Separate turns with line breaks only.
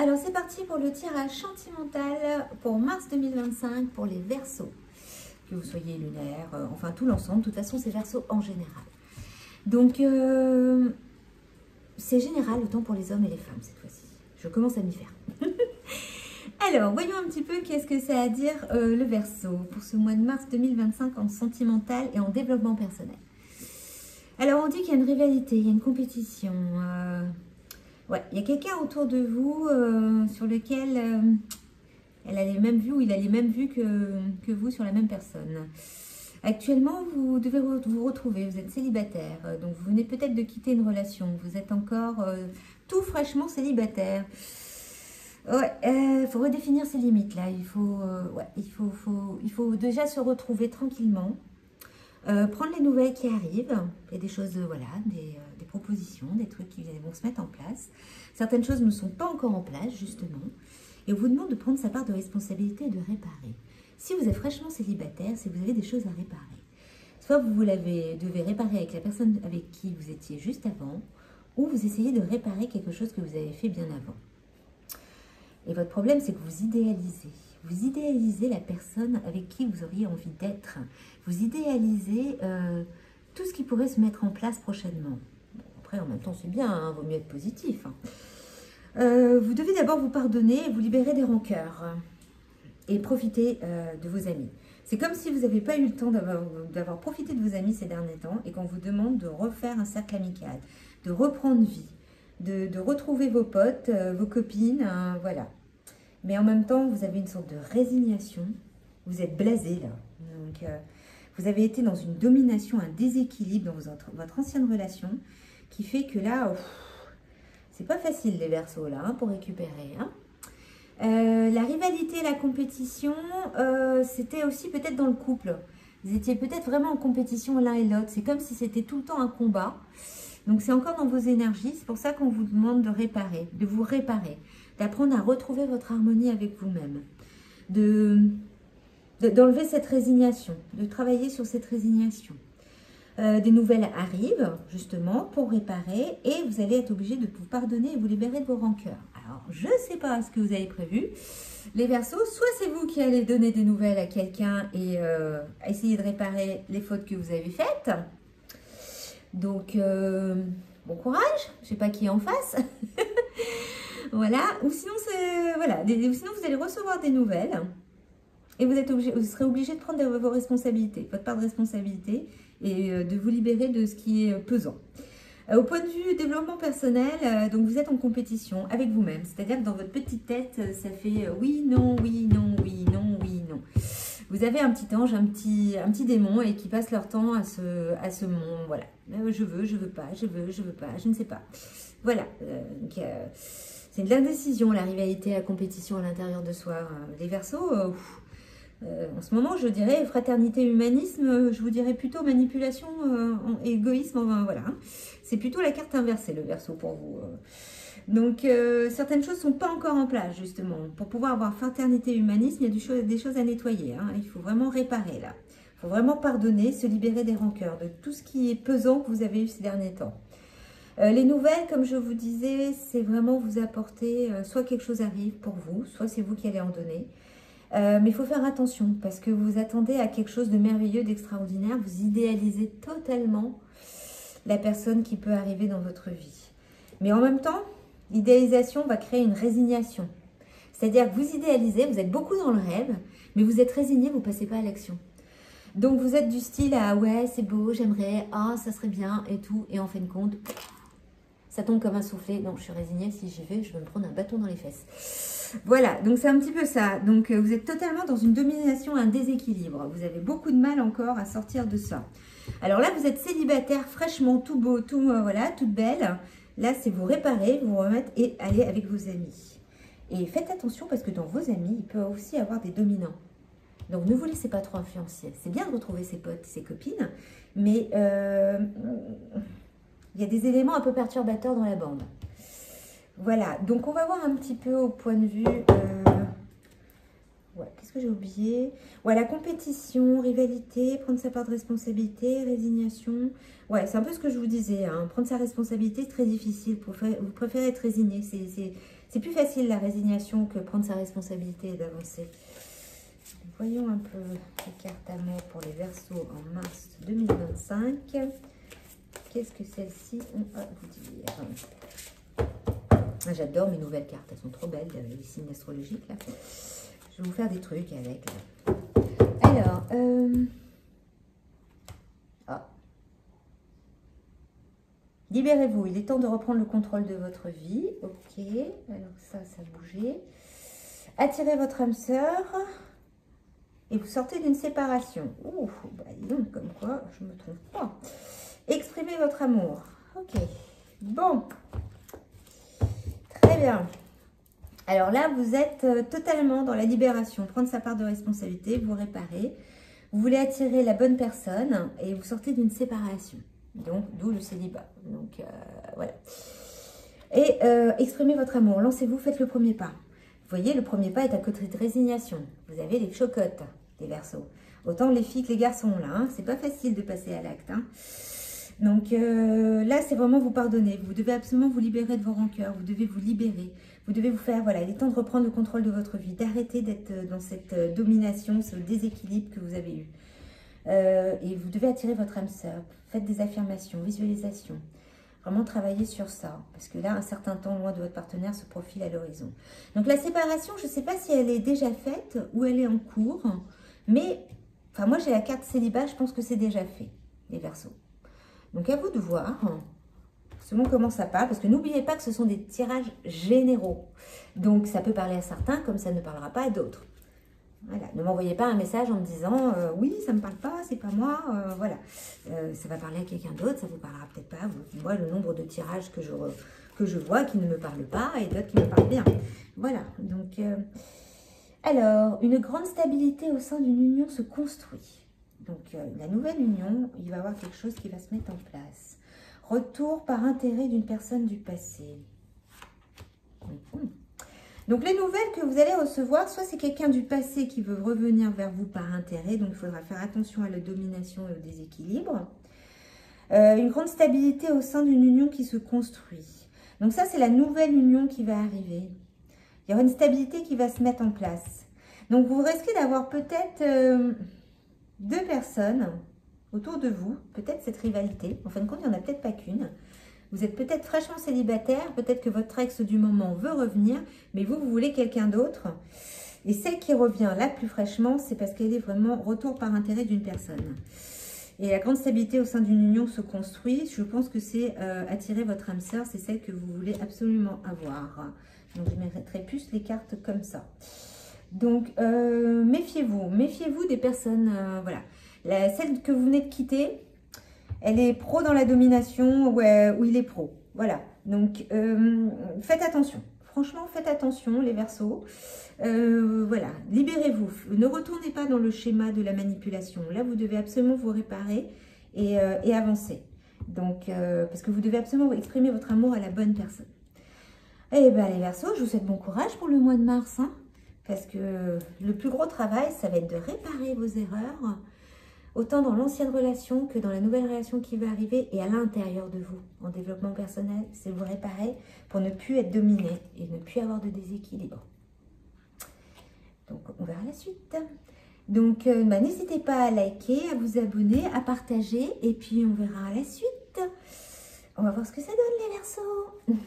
Alors c'est parti pour le tirage sentimental pour mars 2025 pour les Verseaux. Que vous soyez lunaire, enfin tout l'ensemble, de toute façon c'est Verseaux en général. Donc c'est général autant pour les hommes et les femmes cette fois-ci. Je commence à m'y faire. Alors voyons un petit peu qu'est-ce que ça a à dire le Verseau pour ce mois de mars 2025 en sentimental et en développement personnel. Alors on dit qu'il y a une rivalité, il y a une compétition. Ouais, il y a quelqu'un autour de vous sur lequel elle a les mêmes vues ou il a les mêmes vues que vous sur la même personne. Actuellement, vous devez vous retrouver, vous êtes célibataire, donc vous venez peut-être de quitter une relation, vous êtes encore tout fraîchement célibataire. Ouais, faut redéfinir ses limites là, il faut déjà se retrouver tranquillement. Prendre les nouvelles qui arrivent, il y a des choses, voilà, des propositions, des trucs qui vont se mettre en place. Certaines choses ne sont pas encore en place, justement. Et on vous demande de prendre sa part de responsabilité et de réparer. Si vous êtes fraîchement célibataire, c'est que vous avez des choses à réparer. Soit vous devez réparer avec la personne avec qui vous étiez juste avant, ou vous essayez de réparer quelque chose que vous avez fait bien avant. Et votre problème, c'est que vous idéalisez. Vous idéalisez la personne avec qui vous auriez envie d'être. Vous idéalisez tout ce qui pourrait se mettre en place prochainement. Bon, après, en même temps, c'est bien, hein, vaut mieux être positif. Hein. Vous devez d'abord vous pardonner et vous libérer des rancœurs. Et profiter de vos amis. C'est comme si vous n'avez pas eu le temps d'avoir profité de vos amis ces derniers temps et qu'on vous demande de refaire un cercle amical, de reprendre vie, de retrouver vos potes, vos copines, voilà. Mais en même temps, vous avez une sorte de résignation. Vous êtes blasé là. Donc, vous avez été dans une domination, un déséquilibre dans votre ancienne relation qui fait que là, c'est pas facile les Verseaux là pour récupérer. Hein. La rivalité et la compétition, c'était aussi peut-être dans le couple. Vous étiez peut-être vraiment en compétition l'un et l'autre. C'est comme si c'était tout le temps un combat. Donc, c'est encore dans vos énergies. C'est pour ça qu'on vous demande de réparer, de vous réparer, d'apprendre à retrouver votre harmonie avec vous-même, d'enlever cette résignation, de travailler sur cette résignation. Des nouvelles arrivent, justement, pour réparer et vous allez être obligé de vous pardonner et vous libérer de vos rancœurs. Alors, je ne sais pas ce que vous avez prévu. Les Verseaux, soit c'est vous qui allez donner des nouvelles à quelqu'un et essayer de réparer les fautes que vous avez faites. Donc, bon courage. Je ne sais pas qui est en face. Voilà. Ou sinon, sinon, vous allez recevoir des nouvelles et vous serez obligé de prendre vos responsabilités, votre part de responsabilité et de vous libérer de ce qui est pesant. Au point de vue développement personnel, donc vous êtes en compétition avec vous-même. C'est-à-dire que dans votre petite tête, ça fait oui, non, oui, non, oui, non, oui, non. Vous avez un petit ange, un petit démon et qui passent leur temps à ce monde. Voilà. Je veux pas, je veux pas, je ne sais pas. Voilà. C'est de l'indécision, la rivalité, la compétition à l'intérieur de soi. Les Verseaux, en ce moment, je dirais fraternité, humanisme, je vous dirais plutôt manipulation, égoïsme, voilà. C'est plutôt la carte inversée, le Verseau, pour vous. Donc, certaines choses ne sont pas encore en place, justement. Pour pouvoir avoir fraternité, humanisme, il y a des choses à nettoyer. Hein. Il faut vraiment réparer, là. Il faut vraiment pardonner, se libérer des rancœurs, de tout ce qui est pesant que vous avez eu ces derniers temps. Les nouvelles, comme je vous disais, c'est vraiment vous apporter, soit quelque chose arrive pour vous, soit c'est vous qui allez en donner. Mais il faut faire attention parce que vous attendez à quelque chose de merveilleux, d'extraordinaire. Vous idéalisez totalement la personne qui peut arriver dans votre vie. Mais en même temps, l'idéalisation va créer une résignation. C'est-à-dire que vous idéalisez, vous êtes beaucoup dans le rêve, mais vous êtes résigné, vous ne passez pas à l'action. Donc vous êtes du style à ouais, c'est beau, j'aimerais, ah, ça serait bien et tout. Et en fin de compte, ça tombe comme un soufflet. Non, je suis résignée, si j'y vais, je vais me prendre un bâton dans les fesses. Voilà, donc c'est un petit peu ça. Donc vous êtes totalement dans une domination, un déséquilibre. Vous avez beaucoup de mal encore à sortir de ça. Alors là, vous êtes célibataire, fraîchement, tout beau, voilà, toute belle. Là, c'est vous réparer, vous remettre et aller avec vos amis. Et faites attention parce que dans vos amis, il peut aussi avoir des dominants. Donc ne vous laissez pas trop influencer. C'est bien de retrouver ses potes, ses copines, mais il y a des éléments un peu perturbateurs dans la bande. Voilà, donc on va voir un petit peu au point de vue Ouais, qu'est-ce que j'ai oublié? Ouais, la compétition, rivalité, prendre sa part de responsabilité, résignation. Ouais, c'est un peu ce que je vous disais, hein. Prendre sa responsabilité, c'est très difficile. Vous préférez être résigné. C'est plus facile la résignation que prendre sa responsabilité et d'avancer. Voyons un peu les cartes amour pour les Verseaux en mars 2025. Qu'est-ce que celles-ci ont à vous dire? Ah, j'adore mes nouvelles cartes, elles sont trop belles, les signes astrologiques là. Je vais vous faire des trucs avec. Là. Alors, libérez-vous, il est temps de reprendre le contrôle de votre vie. Ok, alors ça a bougé. Attirez votre âme sœur et vous sortez d'une séparation. Ouh, bah dis donc, comme quoi, je ne me trompe pas. Exprimez votre amour. Ok, bon. Très bien. Alors là, vous êtes totalement dans la libération. Prendre sa part de responsabilité, vous réparer. Vous voulez attirer la bonne personne et vous sortez d'une séparation. Donc, d'où le célibat. Donc, voilà. Et exprimez votre amour. Lancez-vous, faites le premier pas. Vous voyez, le premier pas est à côté de résignation. Vous avez les chocottes des Verseaux. Autant les filles que les garçons, là. Hein. C'est pas facile de passer à l'acte. Hein. Donc là, c'est vraiment vous pardonner. Vous devez absolument vous libérer de vos rancœurs. Vous devez vous libérer. Vous devez vous faire, voilà, il est temps de reprendre le contrôle de votre vie. D'arrêter d'être dans cette domination, ce déséquilibre que vous avez eu. Et vous devez attirer votre âme sœur. Faites des affirmations, visualisations. Vraiment travailler sur ça. Parce que là, un certain temps loin de votre partenaire se profile à l'horizon. Donc la séparation, je ne sais pas si elle est déjà faite ou elle est en cours. Mais, enfin moi j'ai la carte célibat, je pense que c'est déjà fait, les Verseaux. Donc, à vous de voir, selon comment ça part, parce que n'oubliez pas que ce sont des tirages généraux. Donc, ça peut parler à certains, comme ça ne parlera pas à d'autres. Voilà, ne m'envoyez pas un message en me disant « Oui, ça ne me parle pas, c'est pas moi. Voilà, ça va parler à quelqu'un d'autre, ça ne vous parlera peut-être pas. Moi, le nombre de tirages que je vois qui ne me parlent pas et d'autres qui me parlent bien. Voilà, donc... alors, une grande stabilité au sein d'une union se construit. Donc, la nouvelle union, il va y avoir quelque chose qui va se mettre en place. Retour par intérêt d'une personne du passé. Donc, les nouvelles que vous allez recevoir, soit c'est quelqu'un du passé qui veut revenir vers vous par intérêt, donc il faudra faire attention à la domination et au déséquilibre. Une grande stabilité au sein d'une union qui se construit. Donc, ça, c'est la nouvelle union qui va arriver. Il y aura une stabilité qui va se mettre en place. Donc, vous risquez d'avoir peut-être... deux personnes autour de vous, peut-être cette rivalité, en fin de compte, il n'y en a peut-être pas qu'une. Vous êtes peut-être fraîchement célibataire, peut-être que votre ex du moment veut revenir, mais vous voulez quelqu'un d'autre. Et celle qui revient là plus fraîchement, c'est parce qu'elle est vraiment retour par intérêt d'une personne. Et la grande stabilité au sein d'une union se construit. Je pense que c'est attirer votre âme sœur, c'est celle que vous voulez absolument avoir. Donc, je mettrai plus les cartes comme ça. Donc, méfiez-vous des personnes, voilà. Celle que vous venez de quitter, elle est pro dans la domination ou il est pro. Voilà, donc faites attention. Franchement, faites attention les Verseaux. Voilà, libérez-vous. Ne retournez pas dans le schéma de la manipulation. Là, vous devez absolument vous réparer et avancer. Donc, parce que vous devez absolument exprimer votre amour à la bonne personne. Eh bien, les Verseaux, je vous souhaite bon courage pour le mois de mars, hein. Parce que le plus gros travail, ça va être de réparer vos erreurs, autant dans l'ancienne relation que dans la nouvelle relation qui va arriver et à l'intérieur de vous. En développement personnel, c'est vous réparer pour ne plus être dominé et ne plus avoir de déséquilibre. Donc, on verra la suite. Donc, n'hésitez pas à liker, à vous abonner, à partager et puis on verra la suite. On va voir ce que ça donne les Verseaux.